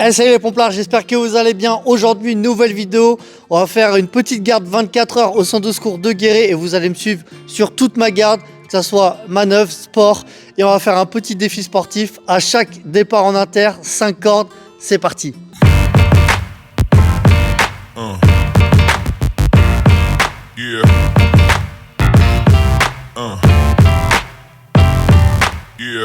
Salut les pomplards, j'espère que vous allez bien. Aujourd'hui, une nouvelle vidéo. On va faire une petite garde 24 heures au centre de secours de Guéret et vous allez me suivre sur toute ma garde, que ce soit manœuvre, sport. Et on va faire un petit défi sportif à chaque départ en inter, 5 cordes. C'est parti. Yeah. Yeah. Yeah.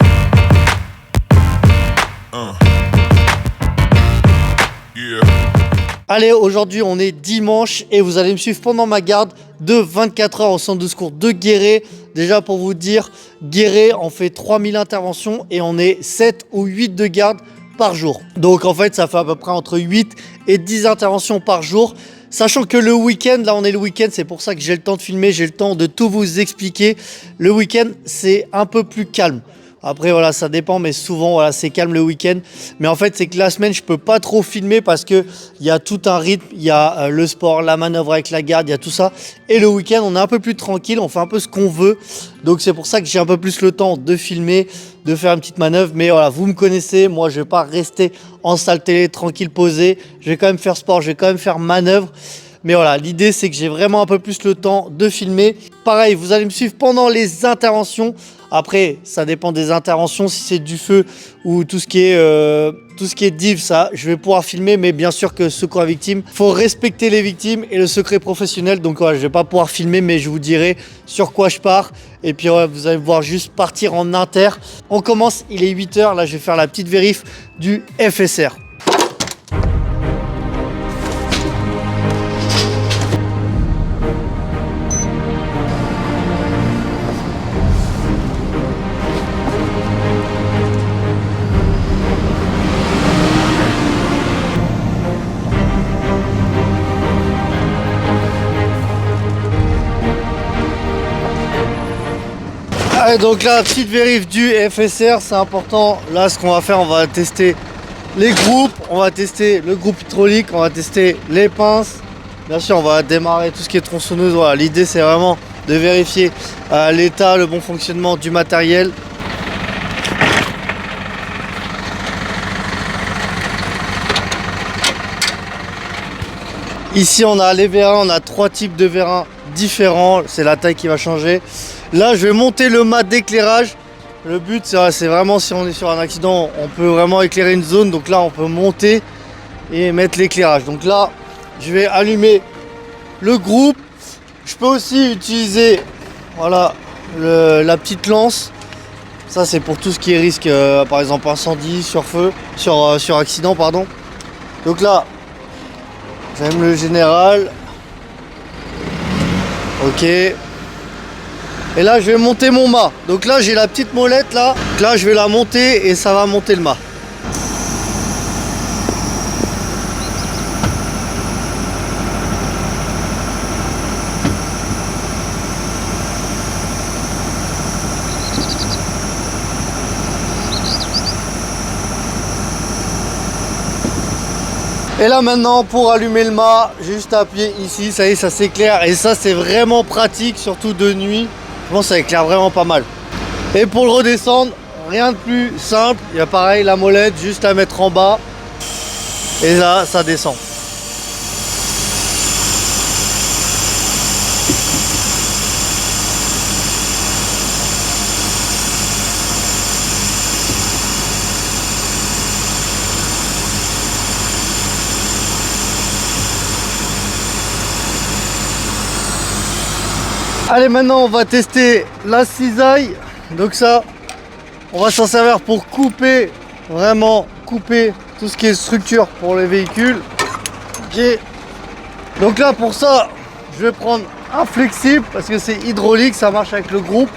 Allez, aujourd'hui on est dimanche et vous allez me suivre pendant ma garde de 24 heures au centre de secours de Guéret. Déjà pour vous dire, Guéret on fait 3000 interventions et on est 7 ou 8 de garde par jour. Donc en fait ça fait à peu près entre 8 et 10 interventions par jour. Sachant que le week-end, là on est le week-end, c'est pour ça que j'ai le temps de filmer, j'ai le temps de tout vous expliquer. Le week-end c'est un peu plus calme. Après voilà, ça dépend, mais souvent voilà, c'est calme le week-end. Mais en fait c'est que la semaine je peux pas trop filmer parce que il y a tout un rythme, il y a le sport, la manœuvre avec la garde, il y a tout ça. Et le week-end on est un peu plus tranquille, on fait un peu ce qu'on veut. Donc c'est pour ça que j'ai un peu plus le temps de filmer, de faire une petite manœuvre. Mais voilà, vous me connaissez, moi je vais pas rester en salle télé tranquille posé. Je vais quand même faire sport, je vais quand même faire manœuvre. Mais voilà, l'idée c'est que j'ai vraiment un peu plus le temps de filmer. Pareil, vous allez me suivre pendant les interventions. Après, ça dépend des interventions. Si c'est du feu ou tout ce qui est div, ça, je vais pouvoir filmer. Mais bien sûr que secours à victime, faut respecter les victimes et le secret professionnel. Donc voilà, je vais pas pouvoir filmer, mais je vous dirai sur quoi je pars. Et puis ouais, vous allez voir juste partir en inter. On commence, il est 8 h. Là, je vais faire la petite vérif du FSR. Allez, donc là, petite vérif du FSR, c'est important. Là, ce qu'on va faire, on va tester les groupes, on va tester le groupe hydraulique, on va tester les pinces. Bien sûr, on va démarrer tout ce qui est tronçonneuse. Voilà, l'idée, c'est vraiment de vérifier l'état, le bon fonctionnement du matériel. Ici, on a les vérins, on a 3 types de vérins différents. C'est la taille qui va changer. Là, je vais monter le mât d'éclairage. Le but, c'est vraiment, si on est sur un accident, on peut vraiment éclairer une zone. Donc là, on peut monter et mettre l'éclairage. Donc là, je vais allumer le groupe. Je peux aussi utiliser, voilà, la petite lance. Ça, c'est pour tout ce qui est risque, par exemple incendie, sur accident, pardon. Donc là, j'allume le général. Ok. Et là je vais monter mon mât. Donc là j'ai la petite molette là. Donc là je vais la monter et ça va monter le mât. Et là maintenant pour allumer le mât, j'ai juste à appuyer ici, ça y est, ça s'éclaire. Et ça c'est vraiment pratique, surtout de nuit. Je pense que ça éclaire vraiment pas mal. Et pour le redescendre, rien de plus simple. Il y a pareil la molette, juste à mettre en bas. Et là, ça descend. Allez, maintenant on va tester la cisaille. Donc ça, on va s'en servir pour couper, vraiment couper tout ce qui est structure pour les véhicules. Ok. Donc là pour ça, je vais prendre un flexible parce que c'est hydraulique, ça marche avec le groupe.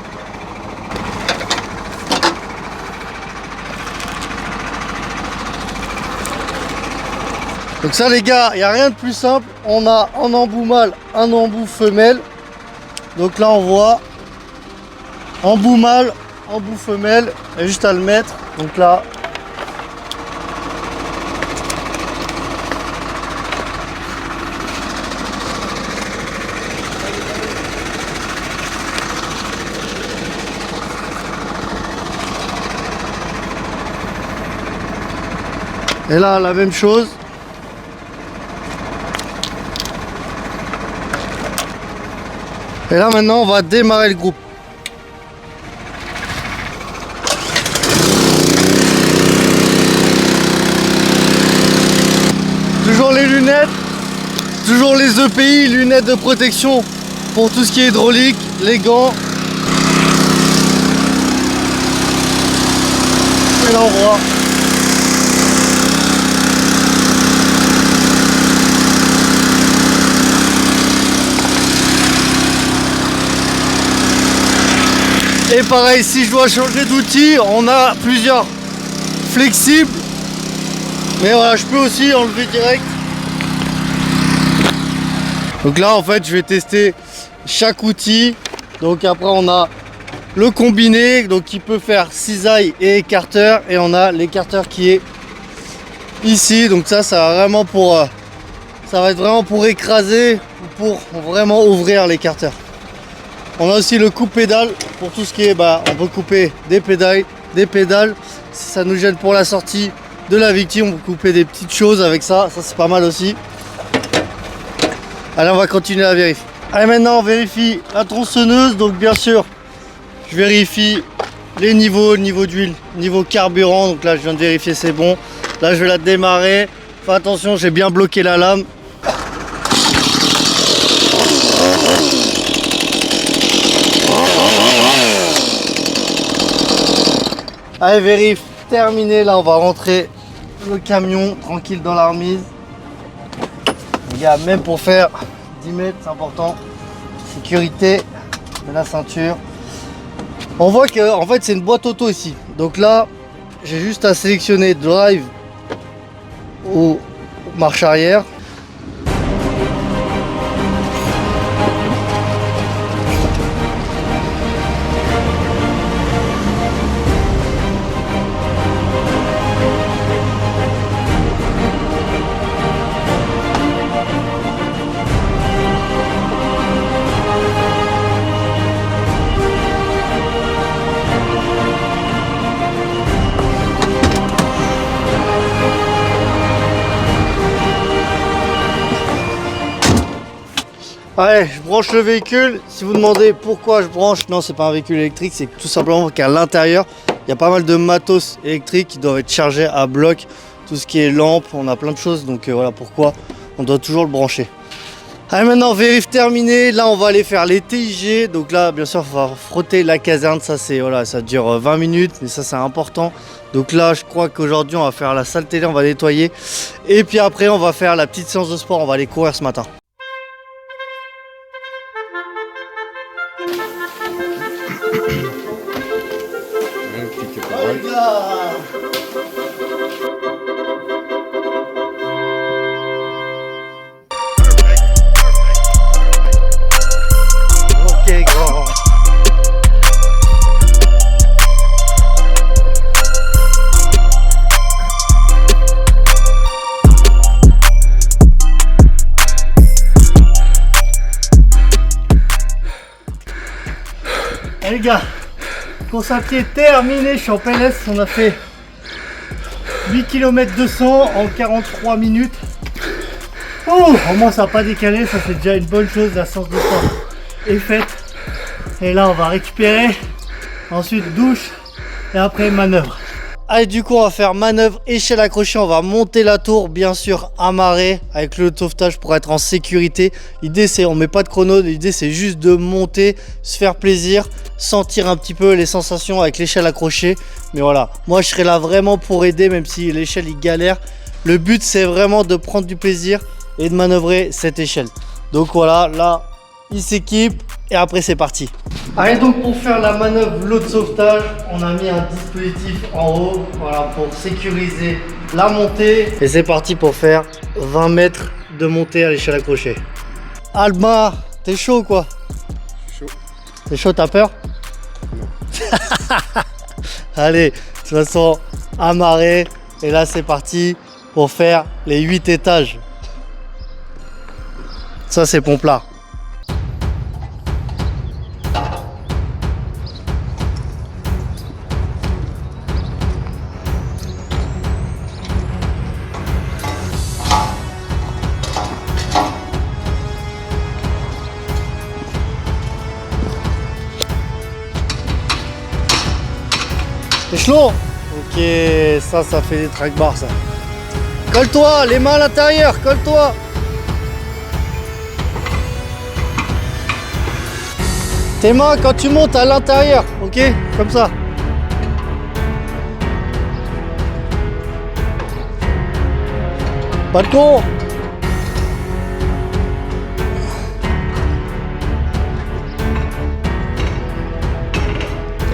Donc ça les gars, il n'y a rien de plus simple. On a un embout mâle, un embout femelle. Donc là on voit embout mâle, embout femelle, et juste à le mettre. Donc là, Et là, la même chose. Et là, maintenant, on va démarrer le groupe. Toujours les lunettes, toujours les EPI, lunettes de protection pour tout ce qui est hydraulique, les gants. Et là, on voit. Et pareil, si je dois changer d'outil, on a plusieurs flexibles. Mais voilà, je peux aussi enlever direct. Donc là, en fait, je vais tester chaque outil. Donc après, on a le combiné, donc qui peut faire cisaille et écarteur. Et on a l'écarteur qui est ici. Donc ça va vraiment pour, ça va être vraiment pour écraser ou pour vraiment ouvrir l'écarteur. On a aussi le coupe-pédale pour tout ce qui est, on peut couper des pédales. Si ça nous gêne pour la sortie de la victime, on peut couper des petites choses avec ça. Ça, c'est pas mal aussi. Allez, on va continuer à vérifier. Allez, maintenant, on vérifie la tronçonneuse. Donc, bien sûr, je vérifie les niveaux, niveau d'huile, niveau carburant. Donc là, je viens de vérifier, c'est bon. Là, je vais la démarrer. Fais attention, j'ai bien bloqué la lame. Allez, vérif, terminé. Là, on va rentrer le camion tranquille dans la remise. Les gars, même pour faire 10 mètres, c'est important. Sécurité de la ceinture. On voit que en fait c'est une boîte auto ici. Donc là, j'ai juste à sélectionner drive ou marche arrière. Allez, je branche le véhicule. Si vous demandez pourquoi je branche, non, c'est pas un véhicule électrique, c'est tout simplement qu'à l'intérieur, il y a pas mal de matos électriques qui doivent être chargés à bloc. Tout ce qui est lampe, on a plein de choses, donc voilà pourquoi on doit toujours le brancher. Allez, maintenant, vérif terminé. Là, on va aller faire les TIG. Donc là, bien sûr, il va frotter la caserne. Ça, c'est voilà, ça dure 20 minutes, mais ça, c'est important. Donc là, je crois qu'aujourd'hui, on va faire la salle télé, on va nettoyer. Et puis après, on va faire la petite séance de sport. On va aller courir ce matin. Ok, grand. Allez les gars, course à pied terminée, je suis en PLS, on a fait 8 km 200 en 43 minutes. Oh, au moins ça n'a pas décalé, ça c'est déjà une bonne chose, la séance de sport est faite. Et là on va récupérer, ensuite douche et après manœuvre. Allez, du coup on va faire manœuvre, échelle accrochée, on va monter la tour, bien sûr amarré avec le sauvetage pour être en sécurité. L'idée c'est, on met pas de chrono, l'idée c'est juste de monter, se faire plaisir, sentir un petit peu les sensations avec l'échelle accrochée. Mais voilà, moi je serai là vraiment pour aider, même si l'échelle il galère. Le but c'est vraiment de prendre du plaisir et de manœuvrer cette échelle. Donc voilà, là il s'équipe et après c'est parti. Allez, donc pour faire la manœuvre l'eau de sauvetage, on a mis un dispositif en haut, voilà, pour sécuriser la montée. Et c'est parti pour faire 20 mètres de montée à l'échelle accrochée. Alma, t'es chaud quoi? Chaud. T'es chaud, t'as peur? Non. Allez, de toute façon, amarré. Et là c'est parti pour faire les 8 étages. Ça c'est pompe là. Chaud. Ok, ça fait des track bars ça. Colle-toi, les mains à l'intérieur, colle-toi. Tes mains quand tu montes à l'intérieur, ok? Comme ça. Balcon.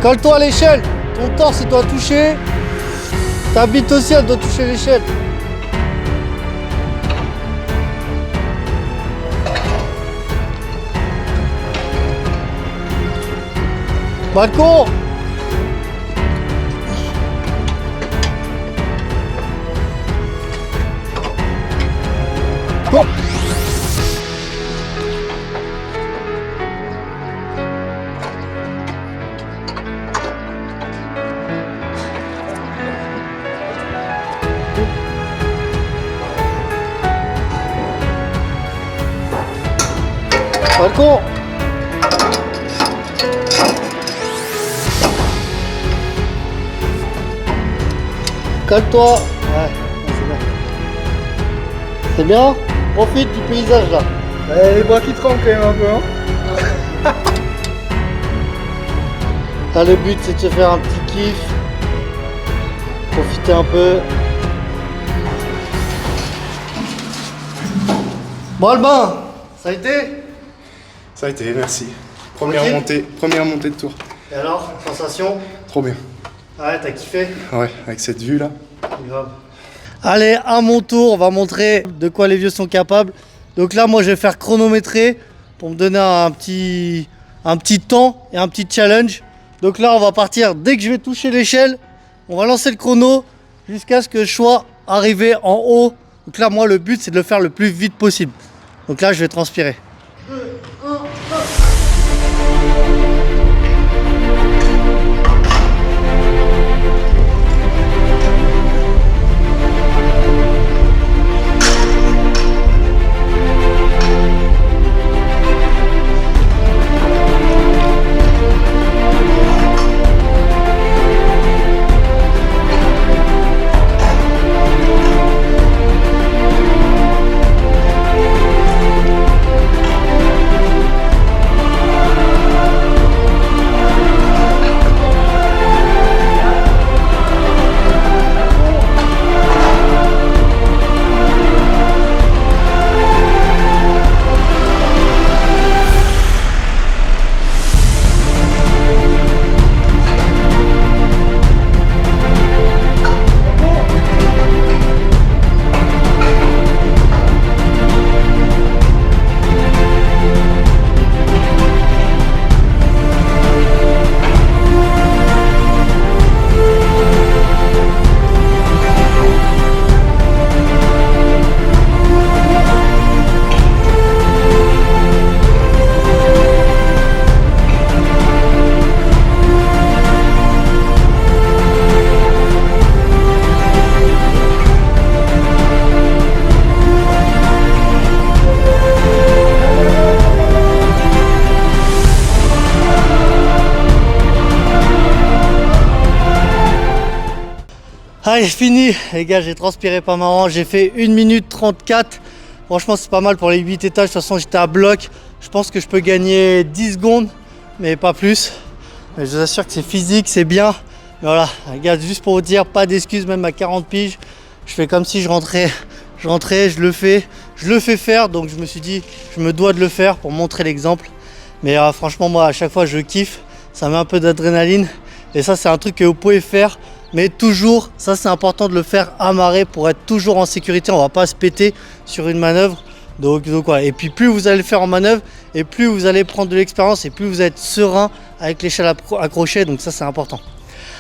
Colle-toi à l'échelle. Ton torse il doit toucher. Ta bite aussi elle doit toucher l'échelle. Balcon. Bon. Balcon. Colle-toi. Ouais, c'est bien. C'est bien. Profite du paysage là. Les bras qui tremblent quand même un peu, hein. Là, le but c'est de se faire un petit kiff. Profiter un peu. Bon Albin, ça a été? Ça a été, merci. Première montée de tour. Et alors, sensation? Trop bien. Ouais, t'as kiffé? Ouais, avec cette vue là. Grave. Allez, à mon tour, on va montrer de quoi les vieux sont capables. Donc là, moi, je vais faire chronométrer pour me donner un petit temps et un petit challenge. Donc là, on va partir dès que je vais toucher l'échelle. On va lancer le chrono jusqu'à ce que je sois arrivé en haut. Donc là, moi, le but, c'est de le faire le plus vite possible. Donc là, je vais transpirer. 2, 1, 1. Allez, fini les gars, j'ai transpiré pas marrant, j'ai fait 1 minute 34. Franchement c'est pas mal pour les 8 étages, de toute façon j'étais à bloc. Je pense que je peux gagner 10 secondes, mais pas plus. Mais je vous assure que c'est physique, c'est bien. Mais voilà, les gars, juste pour vous dire, pas d'excuses même à 40 piges. Je fais comme si je rentrais, je le fais faire. Donc je me suis dit, je me dois de le faire pour montrer l'exemple. Mais franchement moi à chaque fois je kiffe, ça met un peu d'adrénaline. Et ça c'est un truc que vous pouvez faire. Mais toujours, ça c'est important de le faire amarré pour être toujours en sécurité. On va pas se péter sur une manœuvre. Donc voilà. Et puis plus vous allez le faire en manœuvre, et plus vous allez prendre de l'expérience, et plus vous êtes serein avec l'échelle accrochée. Donc ça c'est important.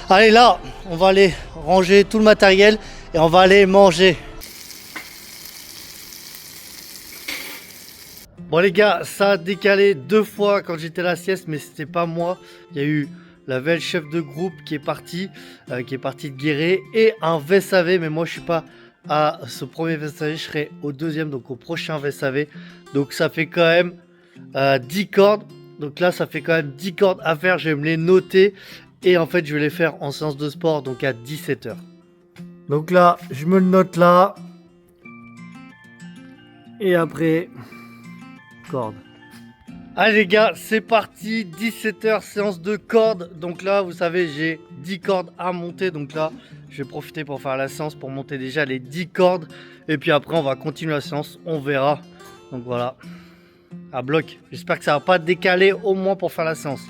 Allez là, on va aller ranger tout le matériel et on va aller manger. Bon les gars, ça a décalé 2 fois quand j'étais à la sieste, mais c'était pas moi. Il y a eu la veille chef de groupe qui est parti de Guéret, et un VSAV, mais moi je suis pas à ce premier VSAV, je serai au deuxième, donc au prochain VSAV. Donc ça fait quand même 10 cordes. Donc là ça fait quand même 10 cordes à faire, je vais me les noter. et en fait je vais les faire en séance de sport donc à 17h. Donc là je me le note là et après corde. Allez les gars, c'est parti, 17h séance de corde. Donc là vous savez j'ai 10 cordes à monter, donc là je vais profiter pour faire la séance pour monter déjà les 10 cordes et puis après on va continuer la séance, on verra. Donc voilà, à bloc. J'espère que ça va pas décaler au moins pour faire la séance.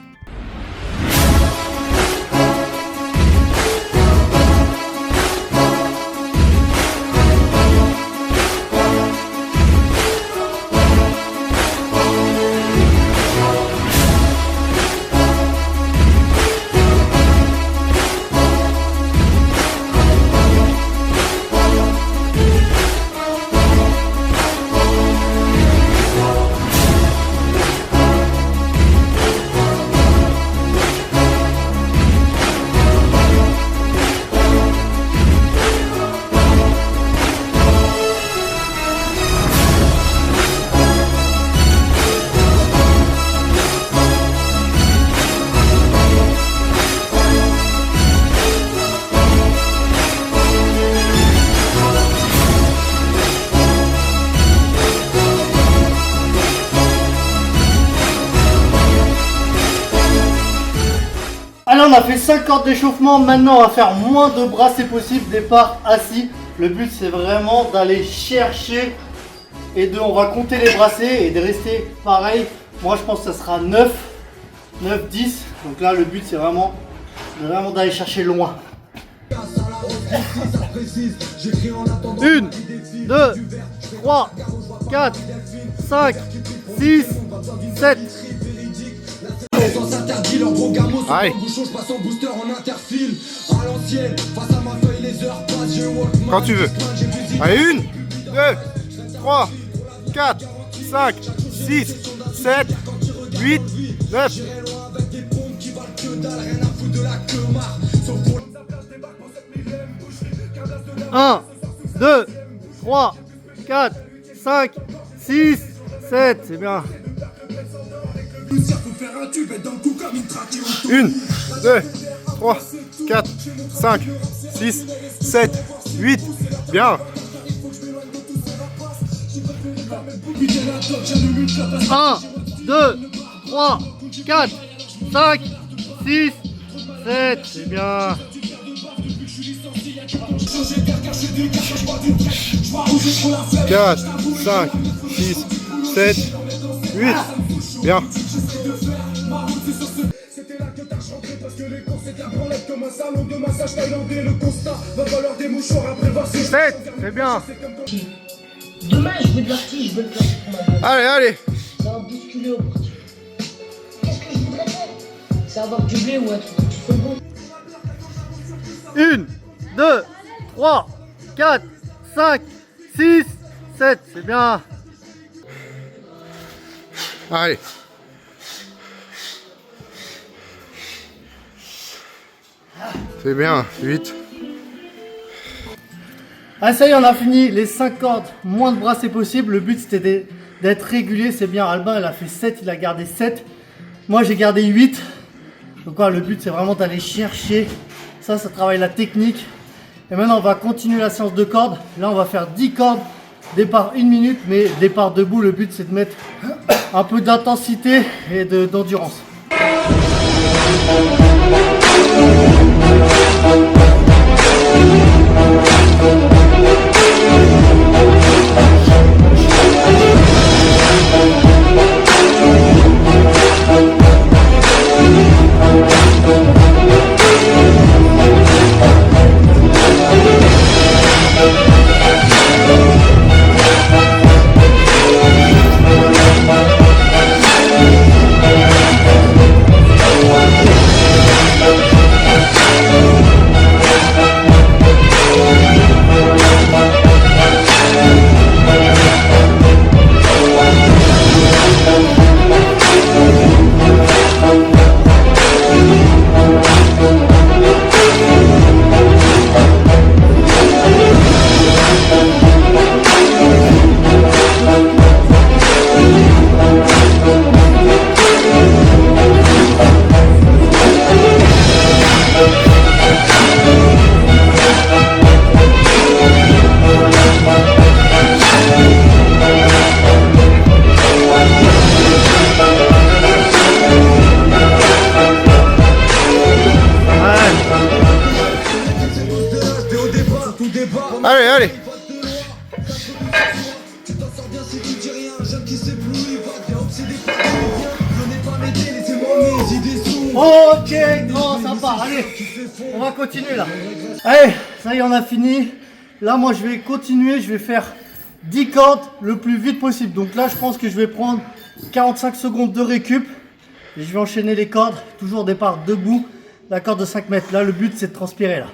Alors on a fait 5 cordes d'échauffement, maintenant on va faire moins de bras c'est possible, départ assis. Le but c'est vraiment d'aller chercher et on va compter les brassées et de rester pareil. Moi je pense que ça sera 9, 10. Donc là le but c'est vraiment d'aller chercher loin. 1, 2, 3, 4, 5, 6, 7. Allez. Quand tu veux. Allez, 1, 2, 3, 4, 5, 6, 7, 8, 9. 1, 2, 3, 4, 5, 6, 7. C'est bien. 1, 2, 3, 4, 5, 6, 7, 8. Bien. 1, 2, 3, 4, 5, 6, 7. C'est bien. 4, 5, 6, 7, 8. Bien. 7, c'est bien. Demain, je veux de l'artiste, je veux le faire pour ma gueule. Allez, allez. Ça va bousculer au portier. Qu'est-ce que je voudrais faire? C'est avoir du blé ou un truc que tu fais bon. 1, 2, 3, 4, 5, 6, 7. C'est bien. Allez. C'est bien, 8. Ah ça y est, on a fini les 5 cordes, moins de bras c'est possible. Le but c'était d'être régulier, c'est bien. Albin il a fait 7, il a gardé 7. Moi j'ai gardé 8. Donc voilà, le but c'est vraiment d'aller chercher. Ça travaille la technique. Et maintenant on va continuer la séance de cordes. Là on va faire 10 cordes, départ 1 minute, mais départ debout. Le but c'est de mettre un peu d'intensité et d'endurance. Ok, non, sympa, allez, on va continuer là. Allez, ça y est, on a fini. Là, moi, je vais continuer, je vais faire 10 cordes le plus vite possible. Donc là, je pense que je vais prendre 45 secondes de récup. Et je vais enchaîner les cordes, toujours départ debout, la corde de 5 mètres. Là, le but, c'est de transpirer là.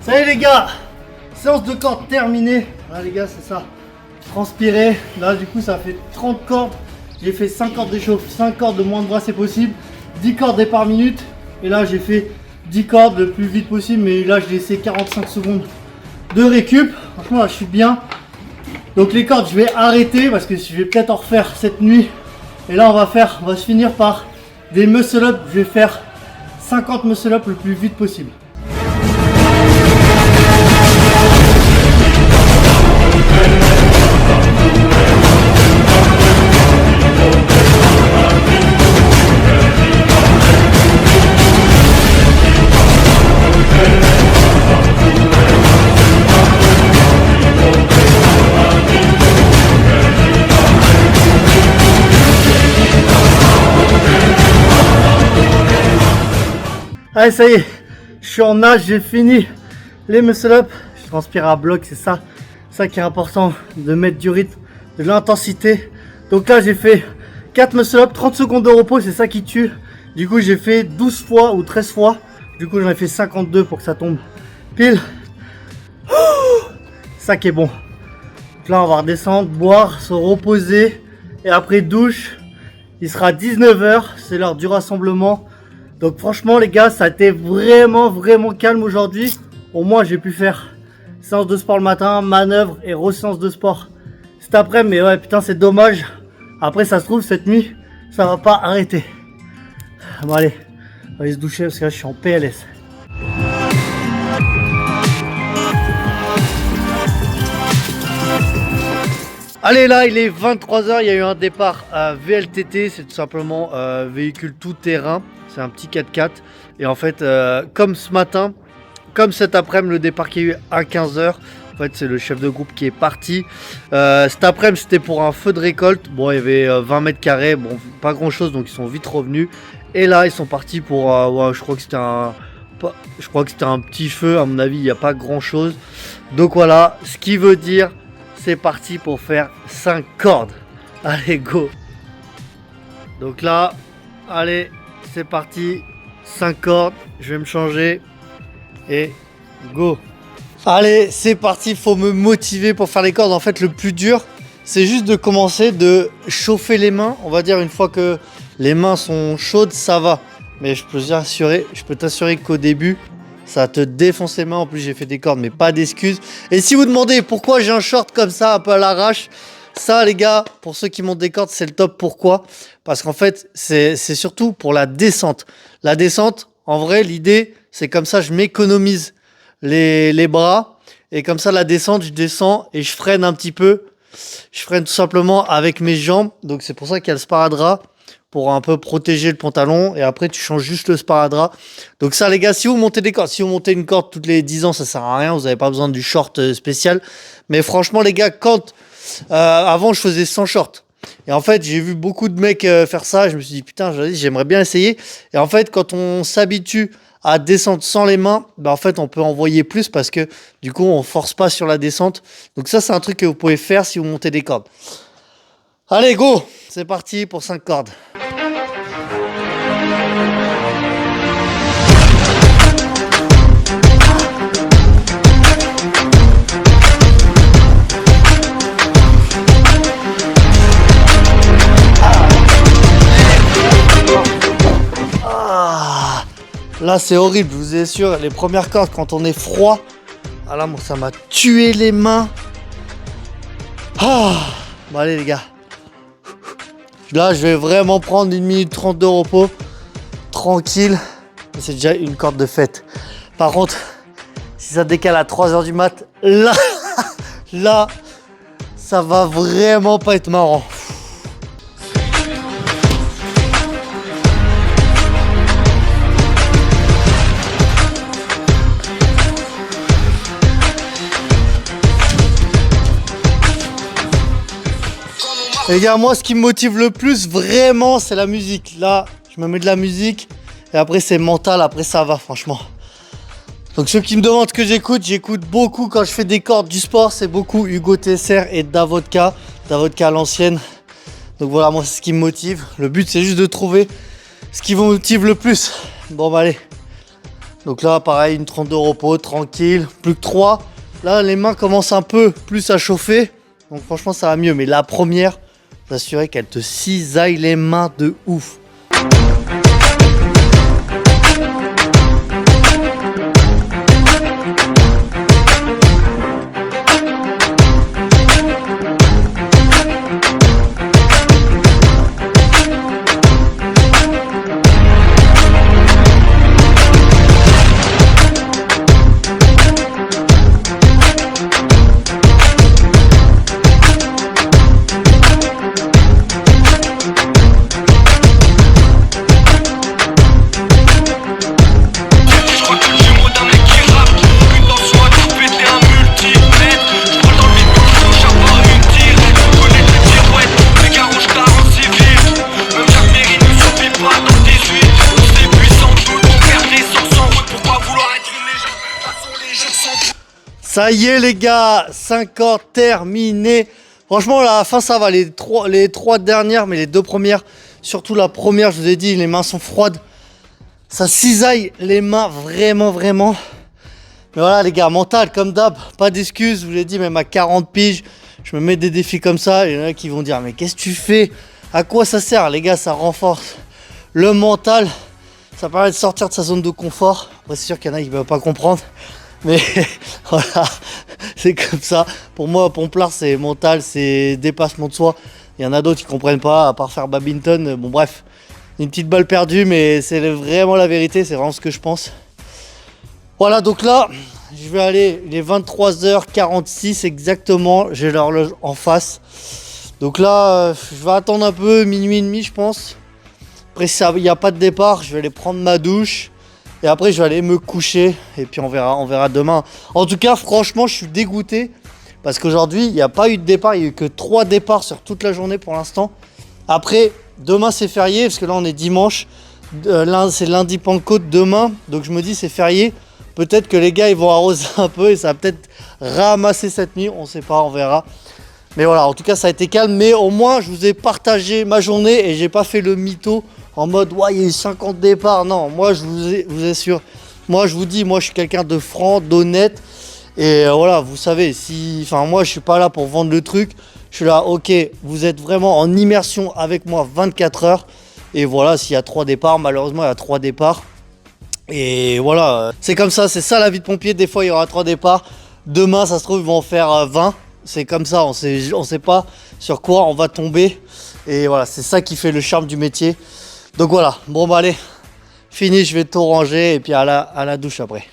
Ça y est les gars, séance de cordes terminée. Là les gars, c'est ça, transpirer. Là du coup ça fait 30 cordes. J'ai fait 5 cordes d'échauffe, 5 cordes de moins de bras c'est possible, 10 cordes par minute. Et là j'ai fait 10 cordes le plus vite possible, mais là j'ai laissé 45 secondes de récup. Franchement là je suis bien. Donc les cordes je vais arrêter parce que je vais peut-être en refaire cette nuit. Et là on va se finir par des muscle up. Je vais faire 50 muscle up le plus vite possible. Allez, ça y est, je suis en nage, j'ai fini les muscle up. Je transpire à bloc, c'est ça qui est important, de mettre du rythme, de l'intensité. Donc là, j'ai fait 4 muscle up, 30 secondes de repos, c'est ça qui tue. Du coup, j'ai fait 12 fois ou 13 fois. Du coup, j'en ai fait 52 pour que ça tombe pile. Ça qui est bon. Donc là, on va redescendre, boire, se reposer. Et après douche, il sera 19 h, c'est l'heure du rassemblement. Donc franchement les gars, ça a été vraiment calme aujourd'hui. Au moins j'ai pu faire séance de sport le matin, manœuvre et re-séance de sport cet après-midi. Mais ouais putain c'est dommage. Après ça se trouve cette nuit ça va pas arrêter. Bon allez, on va aller se doucher parce que là je suis en PLS. Allez là il est 23 h, il y a eu un départ à VLTT, c'est tout simplement véhicule tout terrain. C'est un petit 4x4 et en fait comme ce matin, comme cet après-midi le départ qu'il y a eu à 15 h, en fait c'est le chef de groupe qui est parti. Cet après-midi c'était pour un feu de récolte, bon il y avait 20 mètres carrés, bon pas grand chose donc ils sont vite revenus. Et là ils sont partis pour, ouais, je crois que c'était un petit feu, à mon avis il n'y a pas grand chose. Donc voilà, ce qui veut dire c'est parti pour faire 5 cordes. Allez go. Donc là, allez c'est parti, 5 cordes, je vais me changer et go. Allez, c'est parti, faut me motiver pour faire les cordes. En fait, le plus dur, c'est juste de commencer de chauffer les mains. On va dire une fois que les mains sont chaudes, ça va. Mais je peux t'assurer qu'au début, ça te défonce les mains. En plus, j'ai fait des cordes, mais pas d'excuses. Et si vous demandez pourquoi j'ai un short comme ça, un peu à l'arrache, ça les gars, pour ceux qui montent des cordes, c'est le top. Pourquoi? Parce qu'en fait, c'est surtout pour la descente. La descente, en vrai, l'idée, c'est comme ça, je m'économise les bras. Et comme ça, la descente, je descends et je freine un petit peu. Je freine tout simplement avec mes jambes. Donc c'est pour ça qu'il y a le sparadrap, pour un peu protéger le pantalon. Et après, tu changes juste le sparadrap. Donc ça les gars, si vous montez des cordes, si vous montez une corde toutes les 10 ans, ça sert à rien. Vous n'avez pas besoin du short spécial. Mais franchement les gars, quand... avant je faisais sans short et en fait j'ai vu beaucoup de mecs faire ça et je me suis dit putain j'aimerais bien essayer. Et en fait quand on s'habitue à descendre sans les mains, bah en fait on peut envoyer plus parce que du coup on force pas sur la descente. Donc ça c'est un truc que vous pouvez faire si vous montez des cordes. Allez go, c'est parti pour 5 cordes. Là c'est horrible, je vous assure, les premières cordes quand on est froid, ah là moi ça m'a tué les mains. Ah, bon allez les gars, là je vais vraiment prendre 1 minute 30 de repos, tranquille, c'est déjà une corde de fête. Par contre, Si ça décale à 3h du mat, là, là, ça va vraiment pas être marrant. Les gars, moi, ce qui me motive le plus, vraiment, c'est la musique. Là, je me mets de la musique et après, c'est mental. Après, ça va, franchement. Donc, ceux qui me demandent ce que j'écoute beaucoup quand je fais des cordes du sport. C'est beaucoup Hugo TSR et Davodka. Davodka à l'ancienne. Donc, voilà, moi, c'est ce qui me motive. Le but, c'est juste de trouver ce qui vous motive le plus. Bon, bah, allez. Donc là, pareil, une 30 de repos, tranquille. Plus que 3. Là, les mains commencent un peu plus à chauffer. Donc, franchement, ça va mieux. Mais la première... t'assurer qu'elle te cisaille les mains de ouf. Ça y est les gars, 5 ans terminé. Franchement la fin ça va, les trois dernières, mais les 2 premières, surtout la première, je vous ai dit, les mains sont froides. Ça cisaille les mains vraiment. Mais voilà les gars, mental comme d'hab, pas d'excuses, je vous l'ai dit, même à 40 piges, je me mets des défis comme ça. Il y en a qui vont dire mais qu'est-ce que tu fais? À quoi ça sert? Les gars, ça renforce le mental, ça permet de sortir de sa zone de confort. Après c'est sûr qu'il y en a qui ne peuvent pas comprendre. Mais voilà, c'est comme ça. Pour moi, Pomplard, c'est mental, c'est dépassement de soi. Il y en a d'autres qui comprennent pas, à part faire badminton. Bon, bref, une petite balle perdue, mais c'est vraiment la vérité, c'est vraiment ce que je pense. Voilà, donc là, je vais aller, il est 23h46 exactement, j'ai l'horloge en face. Donc là, je vais attendre un peu, minuit et demi, je pense. Après, il n'y a pas de départ, je vais aller prendre ma douche. Et après, je vais aller me coucher et puis on verra demain. En tout cas, franchement, je suis dégoûté parce qu'aujourd'hui, il n'y a pas eu de départ. Il n'y a eu que 3 départs sur toute la journée pour l'instant. Après, demain, c'est férié parce que là, on est dimanche. C'est lundi Pentecôte demain. Donc, je me dis, c'est férié. Peut-être que les gars, ils vont arroser un peu et ça va peut-être ramasser cette nuit. On ne sait pas, on verra. Mais voilà, en tout cas, ça a été calme. Mais au moins, je vous ai partagé ma journée et j'ai pas fait le mytho en mode ouais, il y a eu 50 départs. Non, moi, je vous assure. Moi, je vous dis, moi, je suis quelqu'un de franc, d'honnête. Et voilà, vous savez, moi, je suis pas là pour vendre le truc. Je suis là, ok, vous êtes vraiment en immersion avec moi 24 heures. Et voilà, s'il y a 3 départs, malheureusement, il y a 3 départs. Et voilà, c'est comme ça, c'est ça la vie de pompier. Des fois, il y aura 3 départs. Demain, ça se trouve, ils vont en faire 20. C'est comme ça, on sait pas sur quoi on va tomber. Et voilà, c'est ça qui fait le charme du métier. Donc voilà, bon bah allez, fini, je vais tout ranger et puis à la douche après.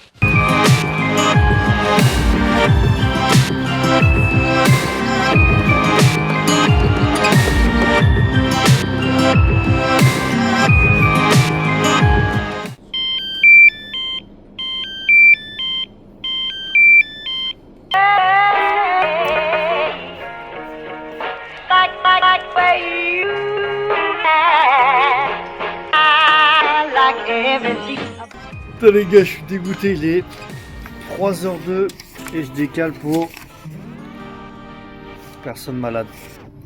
Putain les gars, je suis dégoûté, il est 3h02 et je décale pour personne malade.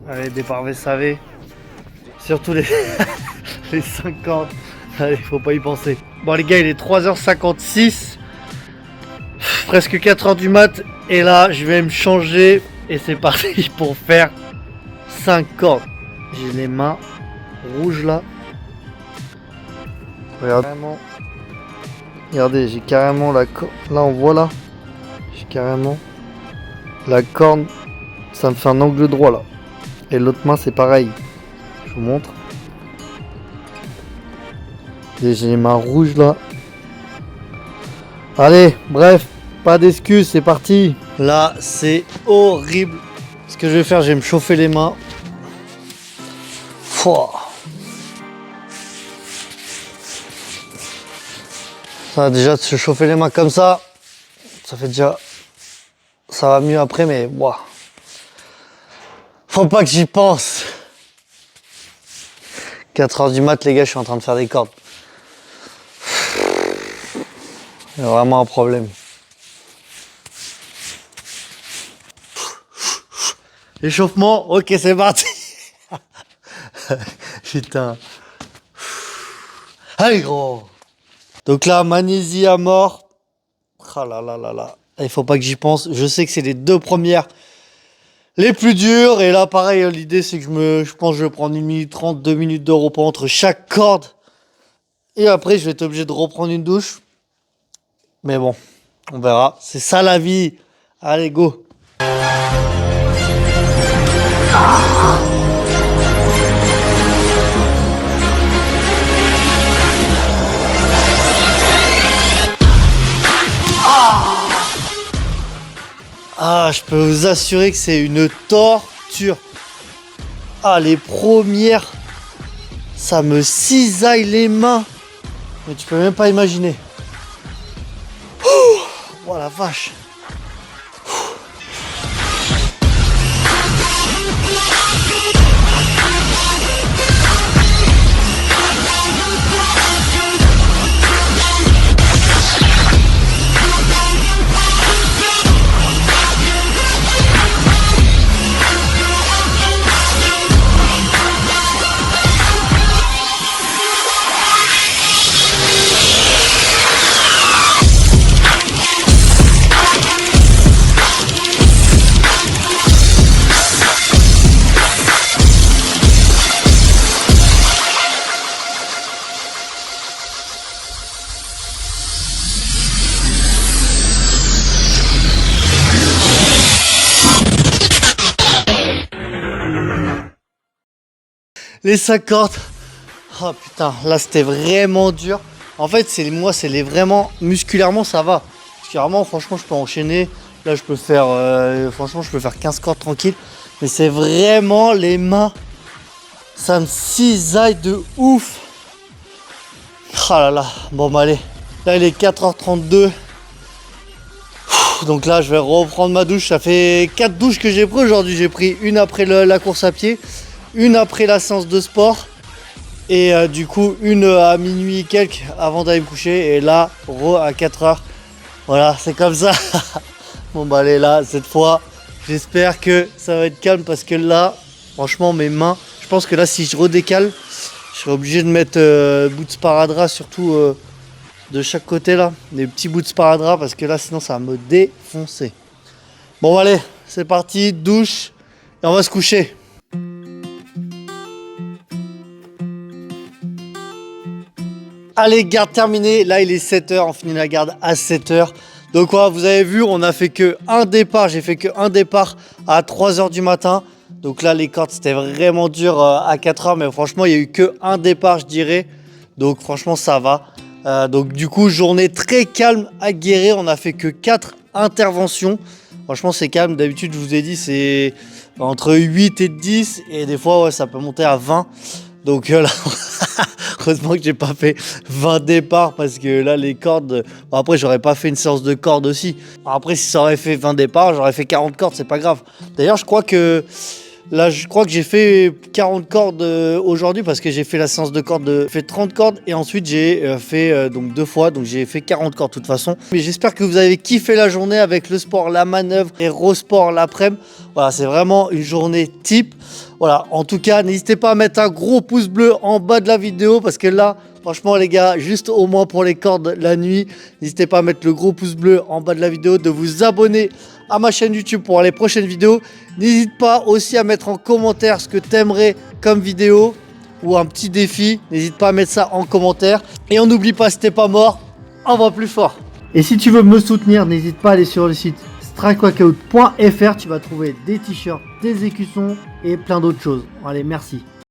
Allez, départ VSAV, surtout les, les 50, allez, faut pas y penser. Bon les gars, il est 3h56, presque 4h du mat et là je vais me changer et c'est parti pour faire 5 cordes. J'ai les mains rouges là. Regardez, j'ai carrément la corne. Là, on voit là. J'ai carrément la corne. Ça me fait un angle droit là. Et l'autre main, c'est pareil. Je vous montre. Et j'ai les mains rouges là. Allez, bref. Pas d'excuses, c'est parti. Là, c'est horrible. Ce que je vais faire, je vais me chauffer les mains. Fouah. Ça, déjà, de se chauffer les mains comme ça fait déjà... Ça va mieux après, mais... Wow. Faut pas que j'y pense. 4h du mat, les gars, je suis en train de faire des cordes. Il y a vraiment un problème. Échauffement, ok, c'est parti. Putain. Allez, gros. Donc là, magnésie à mort. Ah là là là là. Il faut pas que j'y pense. Je sais que c'est les 2 premières les plus dures. Et là, pareil, l'idée, c'est que je pense que je vais prendre 1 minute 30, 2 minutes de repos entre chaque corde. Et après, je vais être obligé de reprendre une douche. Mais bon, on verra. C'est ça la vie. Allez, go. Ah, je peux vous assurer que c'est une torture. Ah, les premières, ça me cisaille les mains. Mais tu peux même pas imaginer. Oh la vache. Les 5 cordes. Oh putain, là c'était vraiment dur. En fait, c'est les vraiment musculairement ça va. Musculairement, franchement, je peux enchaîner. Là, je peux faire franchement, je peux faire 15 cordes tranquille. Mais c'est vraiment les mains. Ça me cisaille de ouf. Ah là là. Bon, bah allez. Là, il est 4h32. Donc là, je vais reprendre ma douche. Ça fait 4 douches que j'ai pris aujourd'hui. J'ai pris une après la course à pied, une après la séance de sport et du coup une à minuit et quelques avant d'aller me coucher, et là à 4h. Voilà, c'est comme ça. Bon bah allez, là cette fois j'espère que ça va être calme, parce que là franchement mes mains, je pense que là si je redécale je serai obligé de mettre bout de sparadrap, surtout de chaque côté là, des petits bouts de sparadrap, parce que là sinon ça va me défoncer. Bon allez, c'est parti, douche et on va se coucher. Allez, garde terminée. Là, il est 7h. On finit la garde à 7h. Donc, voilà, vous avez vu, on a fait que un départ. J'ai fait que un départ à 3h du matin. Donc là, les cordes, c'était vraiment dur à 4h. Mais franchement, il n'y a eu que un départ, je dirais. Donc, franchement, ça va. Donc, du coup, journée très calme à Guéret. On a fait que 4 interventions. Franchement, c'est calme. D'habitude, je vous ai dit, c'est entre 8 et 10. Et des fois, ouais, ça peut monter à 20. Donc là, heureusement que j'ai pas fait 20 départs, parce que là les cordes, bon, après j'aurais pas fait une séance de cordes aussi. Après si ça aurait fait 20 départs, j'aurais fait 40 cordes, c'est pas grave. D'ailleurs je crois que j'ai fait 40 cordes aujourd'hui, parce que j'ai fait la séance de cordes, j'ai fait 30 cordes et ensuite j'ai fait donc 2 fois, donc j'ai fait 40 cordes de toute façon. Mais j'espère que vous avez kiffé la journée avec le sport, la manœuvre et Rosport l'après-midi. Voilà, c'est vraiment une journée type. Voilà, en tout cas, n'hésitez pas à mettre un gros pouce bleu en bas de la vidéo, parce que là, franchement les gars, juste au moins pour les cordes la nuit, n'hésitez pas à mettre le gros pouce bleu en bas de la vidéo, de vous abonner à ma chaîne YouTube pour les prochaines vidéos. N'hésite pas aussi à mettre en commentaire ce que t'aimerais comme vidéo ou un petit défi. N'hésite pas à mettre ça en commentaire. Et on n'oublie pas, si t'es pas mort, on va plus fort. Et si tu veux me soutenir, n'hésite pas à aller sur le site strikeworkout.fr. Tu vas trouver des t-shirts, des écussons et plein d'autres choses. Allez, merci.